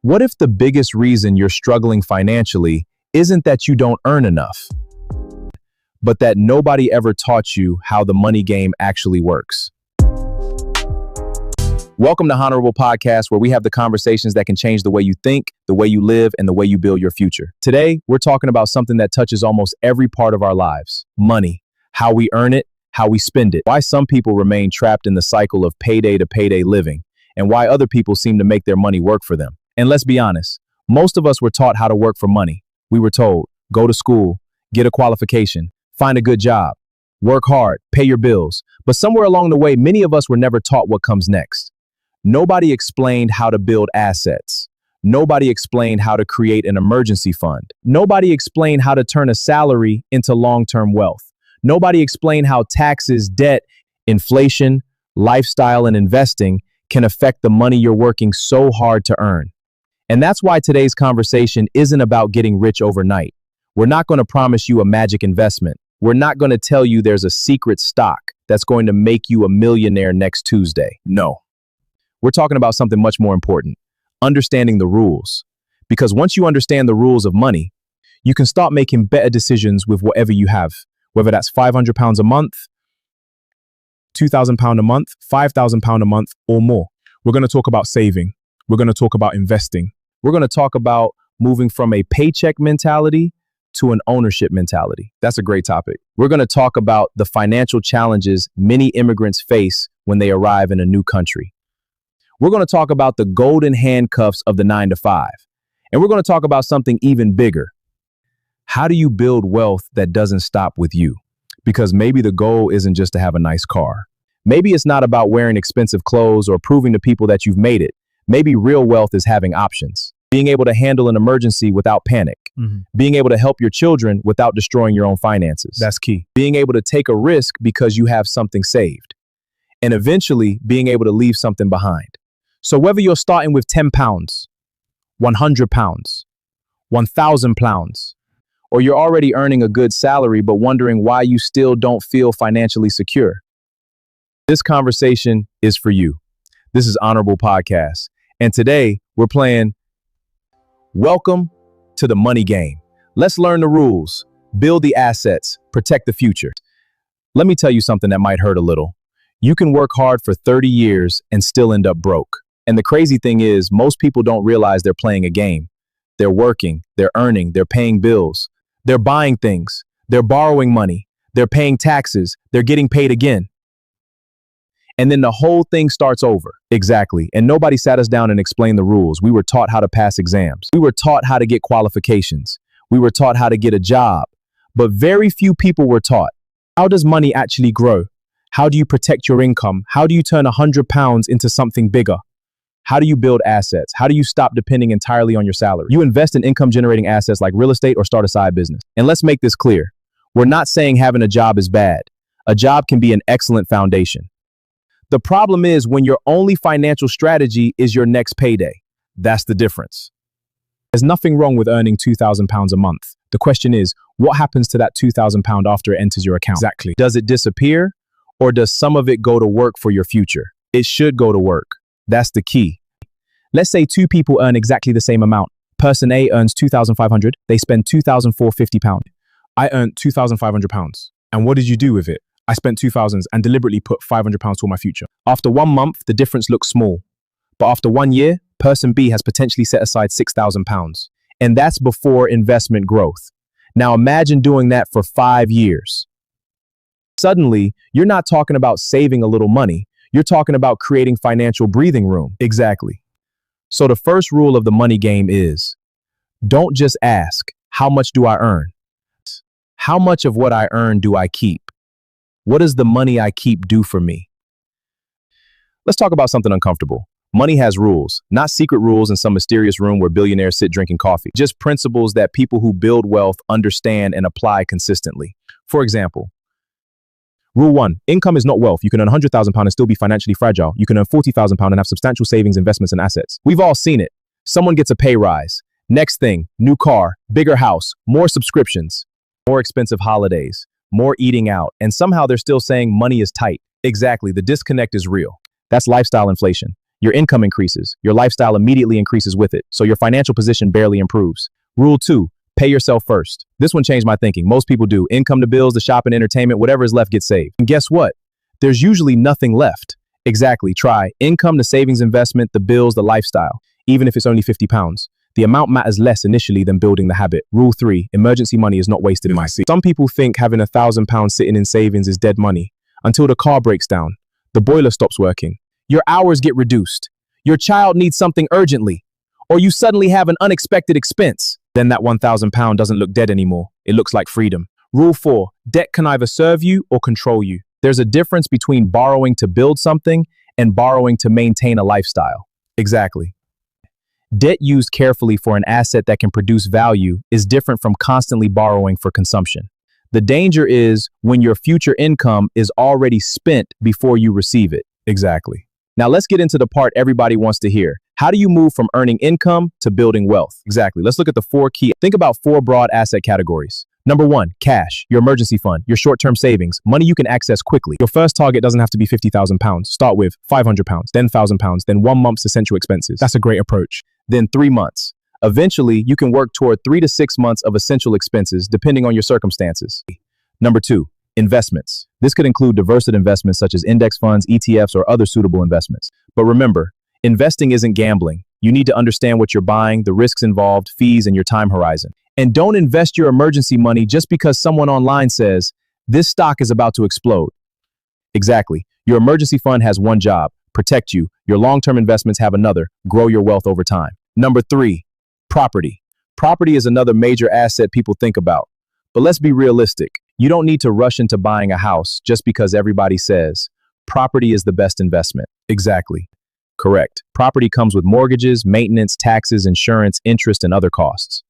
What if the biggest reason you're struggling financially isn't that you don't earn enough, but that nobody ever taught you how the money game actually works? Welcome to Honorable Podcast, where we have the conversations that can change the way you think, the way you live, and the way you build your future. Today, we're talking about something that touches almost every part of our lives: money, how we earn it, how we spend it, why some people remain trapped in the cycle of payday to payday living, and why other people seem to make their money work for them. And let's be honest, most of us were taught how to work for money. We were told, go to school, get a qualification, find a good job, work hard, pay your bills. But somewhere along the way, many of us were never taught what comes next. Nobody explained how to build assets. Nobody explained how to create an emergency fund. Nobody explained how to turn a salary into long-term wealth. Nobody explained how taxes, debt, inflation, lifestyle, and investing can affect the money you're working so hard to earn. And that's why today's conversation isn't about getting rich overnight. We're not going to promise you a magic investment. We're not going to tell you there's a secret stock that's going to make you a millionaire next Tuesday. No. We're talking about something much more important: understanding the rules. Because once you understand the rules of money, you can start making better decisions with whatever you have, whether that's £500 a month, £2,000 a month, £5,000 a month, or more. We're going to talk about saving. We're going to talk about investing. We're going to talk about moving from a paycheck mentality to an ownership mentality. That's a great topic. We're going to talk about the financial challenges many immigrants face when they arrive in a new country. We're going to talk about the golden handcuffs of the 9-to-5. And we're going to talk about something even bigger. How do you build wealth that doesn't stop with you? Because maybe the goal isn't just to have a nice car. Maybe it's not about wearing expensive clothes or proving to people that you've made it. Maybe real wealth is having options, being able to handle an emergency without panic, being able to help your children without destroying your own finances. That's key. Being able to take a risk because you have something saved, and eventually being able to leave something behind. So whether you're starting with £10, £100, £1,000, or you're already earning a good salary but wondering why you still don't feel financially secure, this conversation is for you. This is Honorable Podcast. And today we're playing Welcome to the Money Game. Let's learn the rules, build the assets, protect the future. Let me tell you something that might hurt a little. You can work hard for 30 years and still end up broke. And the crazy thing is, most people don't realize they're playing a game. They're working, they're earning, they're paying bills, they're buying things, they're borrowing money, they're paying taxes, they're getting paid again. And then the whole thing starts over. Exactly. And nobody sat us down and explained the rules. We were taught how to pass exams. We were taught how to get qualifications. We were taught how to get a job. But very few people were taught, how does money actually grow? How do you protect your income? How do you turn £100 into something bigger? How do you build assets? How do you stop depending entirely on your salary? You invest in income-generating assets like real estate or start a side business. And let's make this clear. We're not saying having a job is bad. A job can be an excellent foundation. The problem is when your only financial strategy is your next payday. That's the difference. There's nothing wrong with earning £2,000 a month. The question is, what happens to that £2,000 after it enters your account? Exactly. Does it disappear, or does some of it go to work for your future? It should go to work. That's the key. Let's say two people earn exactly the same amount. Person A earns £2,500. They spend £2,450. I earned £2,500. And what did you do with it? I spent £2,000 and deliberately put £500 toward my future. After 1 month, the difference looks small. But after 1 year, person B has potentially set aside £6,000. And that's before investment growth. Now imagine doing that for 5 years. Suddenly, you're not talking about saving a little money. You're talking about creating financial breathing room. Exactly. So the first rule of the money game is, don't just ask, how much do I earn? How much of what I earn do I keep? What does the money I keep do for me? Let's talk about something uncomfortable. Money has rules, not secret rules in some mysterious room where billionaires sit drinking coffee. Just principles that people who build wealth understand and apply consistently. For example, Rule 1, income is not wealth. You can earn £100,000 and still be financially fragile. You can earn £40,000 and have substantial savings, investments, and assets. We've all seen it. Someone gets a pay rise. Next thing, new car, bigger house, more subscriptions, more expensive holidays, more eating out, and somehow they're still saying money is tight. Exactly, the disconnect is real. That's lifestyle inflation. Your income increases. Your lifestyle immediately increases with it. So your financial position barely improves. Rule 2, pay yourself first. This one changed my thinking. Most people do. Income to bills, to shop and entertainment, whatever is left gets saved. And guess what? There's usually nothing left. Exactly. Try income to savings, investment, the bills, the lifestyle. Even if it's only £50. The amount matters less initially than building the habit. Rule 3, emergency money is not wasted in my seat. Some people think having £1,000 sitting in savings is dead money until the car breaks down, the boiler stops working, your hours get reduced, your child needs something urgently, or you suddenly have an unexpected expense. Then that £1,000 doesn't look dead anymore. It looks like freedom. Rule 4, debt can either serve you or control you. There's a difference between borrowing to build something and borrowing to maintain a lifestyle. Exactly. Debt used carefully for an asset that can produce value is different from constantly borrowing for consumption. The danger is when your future income is already spent before you receive it. Exactly. Now let's get into the part everybody wants to hear. How do you move from earning income to building wealth? Exactly. Let's look at the 4 key. Think about 4 broad asset categories. Number 1, cash, your emergency fund, your short-term savings, money you can access quickly. Your first target doesn't have to be £50,000. Start with £500, then £1,000, then 1 month's essential expenses. That's a great approach. Then 3 months. Eventually, you can work toward 3 to 6 months of essential expenses, depending on your circumstances. Number 2, investments. This could include diversified investments such as index funds, ETFs, or other suitable investments. But remember, investing isn't gambling. You need to understand what you're buying, the risks involved, fees, and your time horizon. And don't invest your emergency money just because someone online says, this stock is about to explode. Exactly. Your emergency fund has one job, protect you. Your long-term investments have another, grow your wealth over time. Number 3, property. Property is another major asset people think about. But let's be realistic. You don't need to rush into buying a house just because everybody says, property is the best investment. Exactly. Correct. Property comes with mortgages, maintenance, taxes, insurance, interest, and other costs.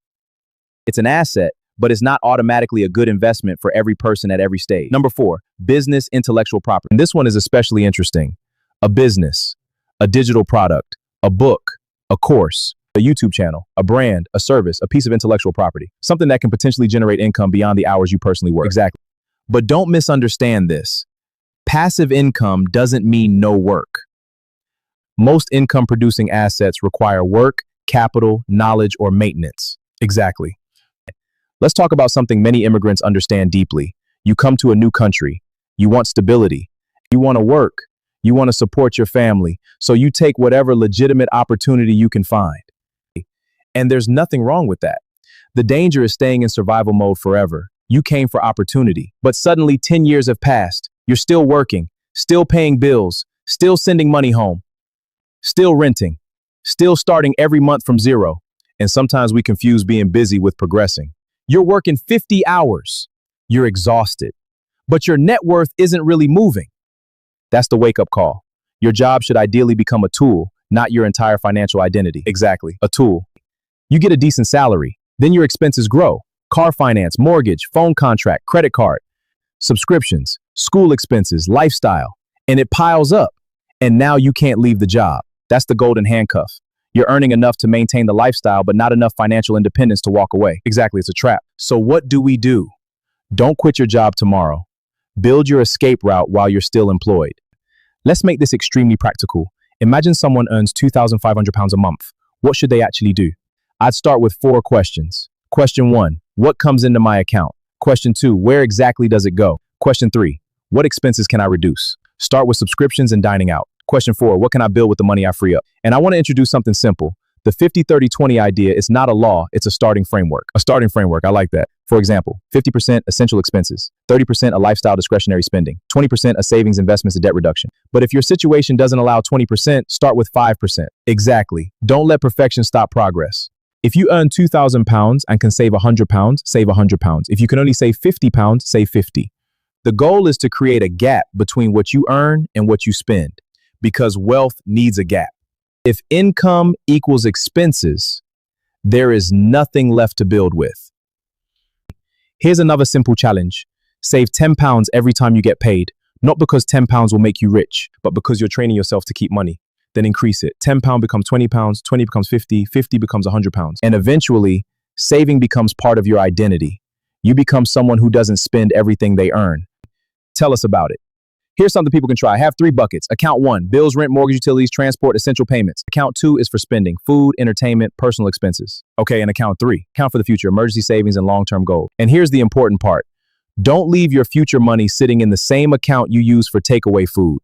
It's an asset, but it's not automatically a good investment for every person at every stage. Number 4, business intellectual property. And this one is especially interesting. A business, a digital product, a book, a course, a YouTube channel, a brand, a service, a piece of intellectual property, something that can potentially generate income beyond the hours you personally work. Exactly. But don't misunderstand this. Passive income doesn't mean no work. Most income producing assets require work, capital, knowledge, or maintenance. Exactly. Let's talk about something many immigrants understand deeply. You come to a new country. You want stability. You want to work. You want to support your family. So you take whatever legitimate opportunity you can find. And there's nothing wrong with that. The danger is staying in survival mode forever. You came for opportunity, but suddenly 10 years have passed. You're still working, still paying bills, still sending money home, still renting, still starting every month from zero. And sometimes we confuse being busy with progressing. You're working 50 hours. You're exhausted, but your net worth isn't really moving. That's the wake-up call. Your job should ideally become a tool, not your entire financial identity. Exactly, a tool. You get a decent salary, then your expenses grow. Car finance, mortgage, phone contract, credit card, subscriptions, school expenses, lifestyle, and it piles up. And now you can't leave the job. That's the golden handcuff. You're earning enough to maintain the lifestyle, but not enough financial independence to walk away. Exactly, it's a trap. So what do? Don't quit your job tomorrow. Build your escape route while you're still employed. Let's make this extremely practical. Imagine someone earns £2,500 a month. What should they actually do? I'd start with 4 questions. Question 1, what comes into my account? Question 2, where exactly does it go? Question 3, what expenses can I reduce? Start with subscriptions and dining out. Question 4, what can I build with the money I free up? And I want to introduce something simple. The 50-30-20 idea is not a law, it's a starting framework. A starting framework, I like that. For example, 50% essential expenses, 30% a lifestyle discretionary spending, 20% a savings, investments, and debt reduction. But if your situation doesn't allow 20%, start with 5%. Exactly. Don't let perfection stop progress. If you earn £2,000 and can save £100, save £100. If you can only save £50, save 50. The goal is to create a gap between what you earn and what you spend, because wealth needs a gap. If income equals expenses, there is nothing left to build with. Here's another simple challenge. Save £10 every time you get paid, not because £10 will make you rich, but because you're training yourself to keep money. Then increase it. £10 becomes £20, 20 becomes 50, 50 becomes £100. And eventually, saving becomes part of your identity. You become someone who doesn't spend everything they earn. Tell us about it. Here's something people can try. Have 3 buckets. Account 1, bills, rent, mortgage, utilities, transport, essential payments. Account 2 is for spending, food, entertainment, personal expenses. Okay, and account 3, account for the future, emergency savings, and long-term goals. And here's the important part. Don't leave your future money sitting in the same account you use for takeaway food.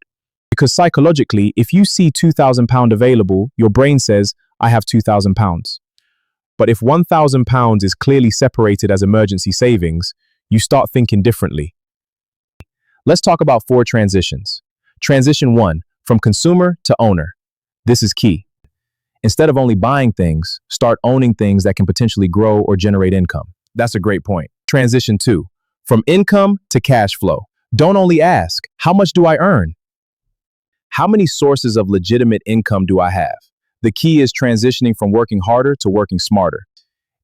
Because psychologically, if you see £2,000 available, your brain says, I have £2,000. But if £1,000 is clearly separated as emergency savings, you start thinking differently. Let's talk about 4 transitions. Transition 1, from consumer to owner. This is key. Instead of only buying things, start owning things that can potentially grow or generate income. That's a great point. Transition 2, from income to cash flow. Don't only ask, how much do I earn? How many sources of legitimate income do I have? The key is transitioning from working harder to working smarter.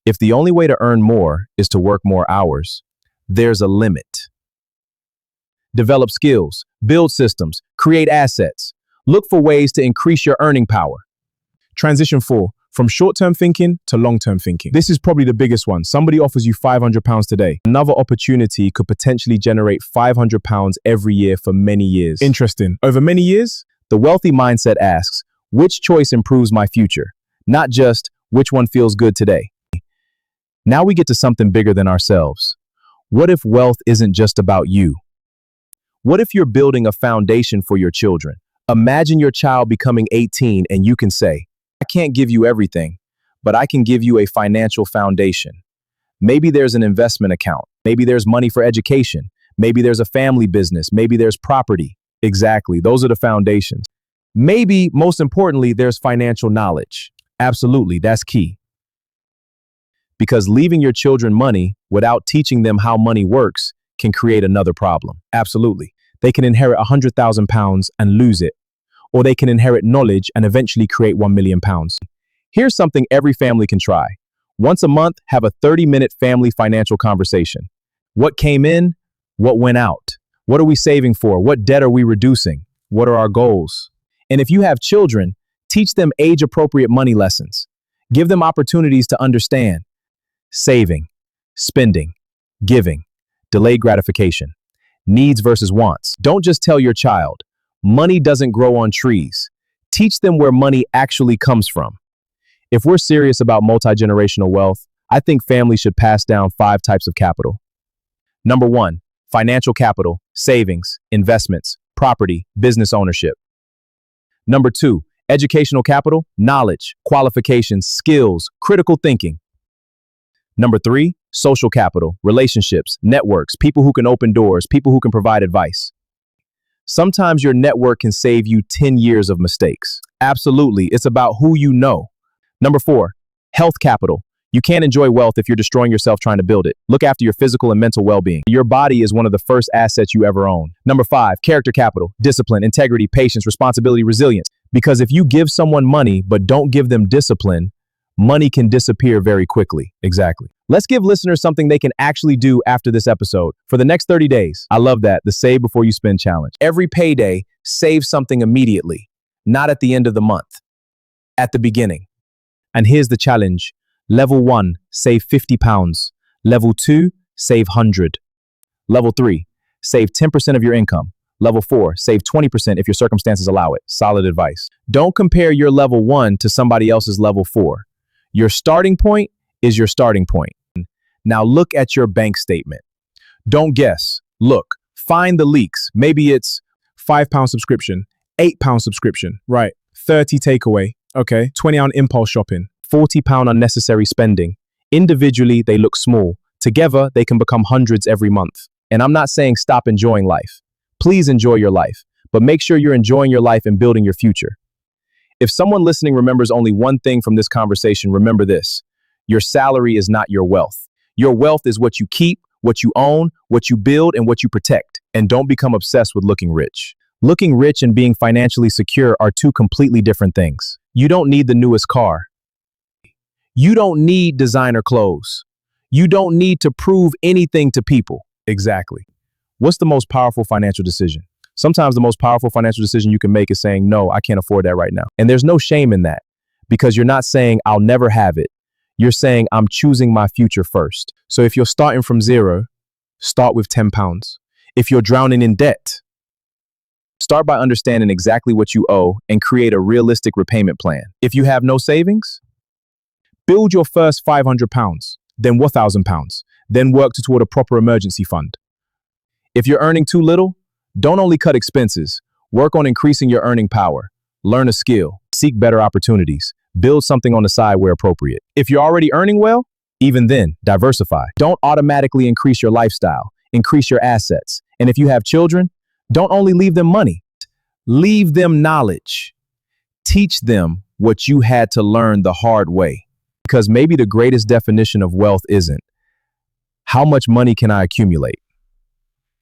If the only way to earn more is to work more hours, there's a limit. Develop skills, build systems, create assets. Look for ways to increase your earning power. Transition 4, from short-term thinking to long-term thinking. This is probably the biggest one. Somebody offers you £500 today. Another opportunity could potentially generate £500 every year for many years. Interesting. Over many years? The wealthy mindset asks, which choice improves my future? Not just, which one feels good today? Now we get to something bigger than ourselves. What if wealth isn't just about you? What if you're building a foundation for your children? Imagine your child becoming 18 and you can say, I can't give you everything, but I can give you a financial foundation. Maybe there's an investment account. Maybe there's money for education. Maybe there's a family business. Maybe there's property. Exactly. Those are the foundations. Maybe, most importantly, there's financial knowledge. Absolutely. That's key. Because leaving your children money without teaching them how money works can create another problem. Absolutely. They can inherit £100,000 and lose it. Or they can inherit knowledge and eventually create £1 million. Here's something every family can try. Once a month, have a 30-minute family financial conversation. What came in? What went out? What are we saving for? What debt are we reducing? What are our goals? And if you have children, teach them age-appropriate money lessons. Give them opportunities to understand saving, spending, giving, delayed gratification, needs versus wants. Don't just tell your child, money doesn't grow on trees. Teach them where money actually comes from. If we're serious about multi-generational wealth, I think families should pass down 5 types of capital. Number 1, financial capital, savings, investments, property, business ownership. Number 2, educational capital, knowledge, qualifications, skills, critical thinking. Number 3, social capital, relationships, networks, people who can open doors, people who can provide advice. Sometimes your network can save you 10 years of mistakes. Absolutely, it's about who you know. Number 4, health capital. You can't enjoy wealth if you're destroying yourself trying to build it. Look after your physical and mental well-being. Your body is one of the first assets you ever own. Number 5, character capital, discipline, integrity, patience, responsibility, resilience. Because if you give someone money but don't give them discipline, money can disappear very quickly. Exactly. Let's give listeners something they can actually do after this episode. For the next 30 days, I love that, the Save Before You Spend challenge. Every payday, save something immediately, not at the end of the month, at the beginning. And here's the challenge. Level 1, save £50. Level 2, save 100. Level 3, save 10% of your income. Level 4, save 20% if your circumstances allow it. Solid advice. Don't compare your level 1 to somebody else's level 4. Your starting point is your starting point. Now look at your bank statement. Don't guess. Look, find the leaks. Maybe it's £5 subscription, £8 subscription, right? 30 takeaway, okay? 20 on impulse shopping, £40 unnecessary spending. Individually, they look small. Together, they can become hundreds every month. And I'm not saying stop enjoying life. Please enjoy your life, but make sure you're enjoying your life and building your future. If someone listening remembers only one thing from this conversation, remember this. Your salary is not your wealth. Your wealth is what you keep, what you own, what you build, and what you protect. And don't become obsessed with looking rich. Looking rich and being financially secure are 2 completely different things. You don't need the newest car. You don't need designer clothes. You don't need to prove anything to people. Exactly. What's the most powerful financial decision? Sometimes the most powerful financial decision you can make is saying, no, I can't afford that right now. And there's no shame in that because you're not saying I'll never have it. You're saying I'm choosing my future first. So if you're starting from 0, start with £10. If you're drowning in debt, Start by understanding exactly what you owe and create a realistic repayment plan. If you have no savings, build your first £500, then £1,000, then work toward a proper emergency fund. If you're earning too little, don't only cut expenses, work on increasing your earning power. Learn a skill, seek better opportunities, build something on the side where appropriate. If you're already earning well, even then, diversify. Don't automatically increase your lifestyle, increase your assets. And if you have children, don't only leave them money, leave them knowledge. Teach them what you had to learn the hard way. Because maybe the greatest definition of wealth isn't, how much money can I accumulate?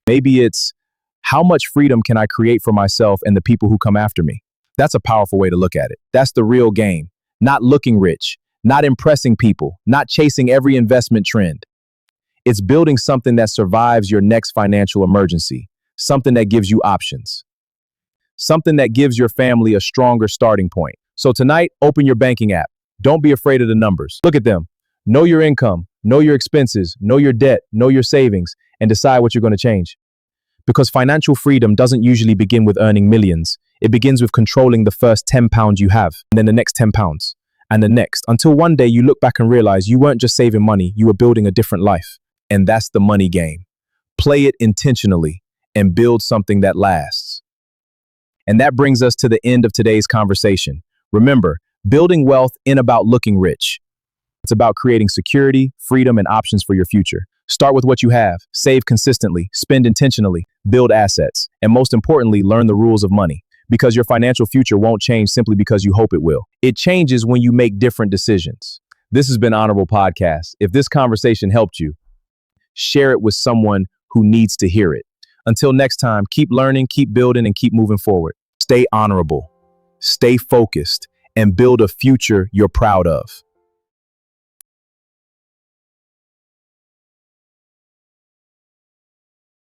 Maybe it's, how much freedom can I create for myself and the people who come after me? That's a powerful way to look at it. That's the real game. Not looking rich, not impressing people, not chasing every investment trend. It's building something that survives your next financial emergency, something that gives you options, something that gives your family a stronger starting point. So tonight, open your banking app. Don't be afraid of the numbers. Look at them. Know your income, know your expenses, know your debt, know your savings, and decide what you're going to change. Because financial freedom doesn't usually begin with earning millions. It begins with controlling the first £10 you have, and then the next £10, and the next, until one day you look back and realize you weren't just saving money, you were building a different life. And that's the money game. Play it intentionally and build something that lasts. And that brings us to the end of today's conversation. Remember, building wealth isn't about looking rich. It's about creating security, freedom, and options for your future. Start with what you have, save consistently, spend intentionally, build assets, and most importantly, learn the rules of money. Because your financial future won't change simply because you hope it will. It changes when you make different decisions. This has been Honorable Podcast. If this conversation helped you, share it with someone who needs to hear it. Until next time, keep learning, keep building, and keep moving forward. Stay honorable, stay focused, and build a future you're proud of.